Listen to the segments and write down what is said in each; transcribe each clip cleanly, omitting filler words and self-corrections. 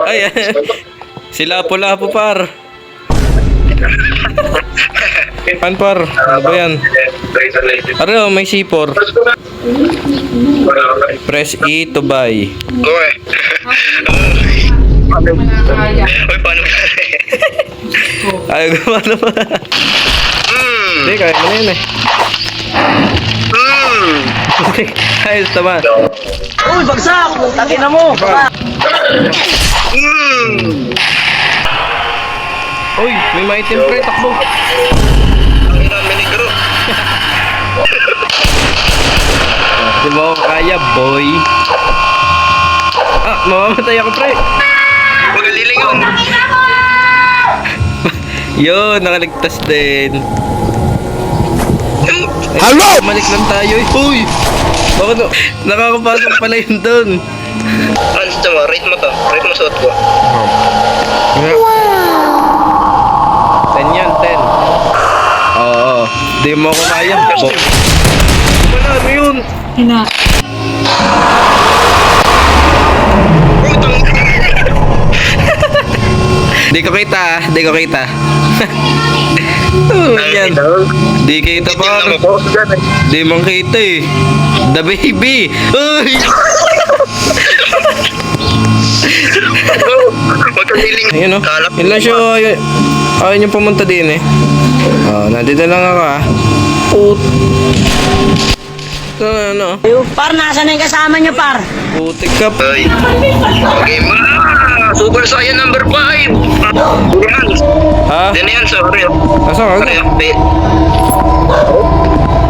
Ay, sila pula po par. Pan par, ano ba yan? Ano, may C4. Press E to buy. Uy, paano ba? Ay, gumano pa. Hindi, kaya mo na yun eh. Ayos, tama. Uy, bagsak! Takin na mo! Uy, may maitim pre, takbo. Ang namin ni Gro. Di mo ako kaya, boy. Ah, mamamatay ako pre. Magaliling yun. Yun, nakaligtas din. Hello! Malik lang tayo eh. Uy! Bakit nakakapasok pala yun doon? Ano ito mo? Rate mo to. Rate mo suot ko. 10 yan, 10. Oo. Di mo ako kaya. Wala, ano yun? Di ko kita ah. Di ko kita. Yan. Di kita pa. Di mong kita eh. The baby. Uy! Magkaliling. Ayun o. Kalap. Yun lang siya. Ayaw niyo pumunta din eh. Oh, nandito lang ako ah. Put. Ano? Par, nasa na yung kasama nyo, par? Putik ka pa. Ay. Okay, ma. Super Saiyan number 5. Yan. Ha? Yan yan, sorry. Asa ka? Sorry, pe.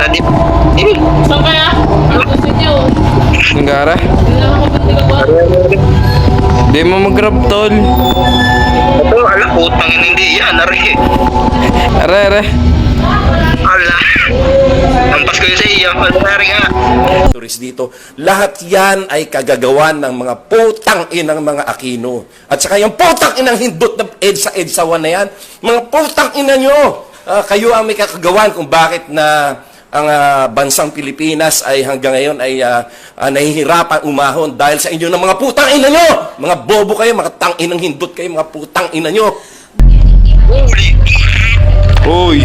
Tadi. Saan kaya? Gusto niyo? Nanggara? Di mo mag-grab tol. Ito, ala, putang hindi yan. Ari. Are. Ala. Ampas ko yun sa iyo. Ari nga. Tourist dito, lahat yan ay kagagawan ng mga putang inang mga Aquino. At saka yung putang inang hindot na EDSA-1 na yan, mga putang ina nyo, kayo ang may kakagawan kung bakit na ang bansang Pilipinas ay hanggang ngayon ay nahihirapan umahon dahil sa inyo ng mga putang ina nyo. Mga bobo kayo, mga tang inang hindot kayo, mga putang ina nyo. Uy.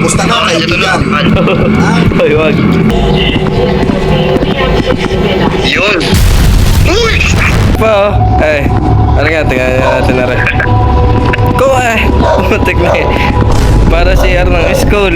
Musta ka, kaibigan? Ay, wag. Yun. Uy! Pa, eh. Ano nga, tingnan natin na rin. Ko eh. Putik na eh. Para CR ng school.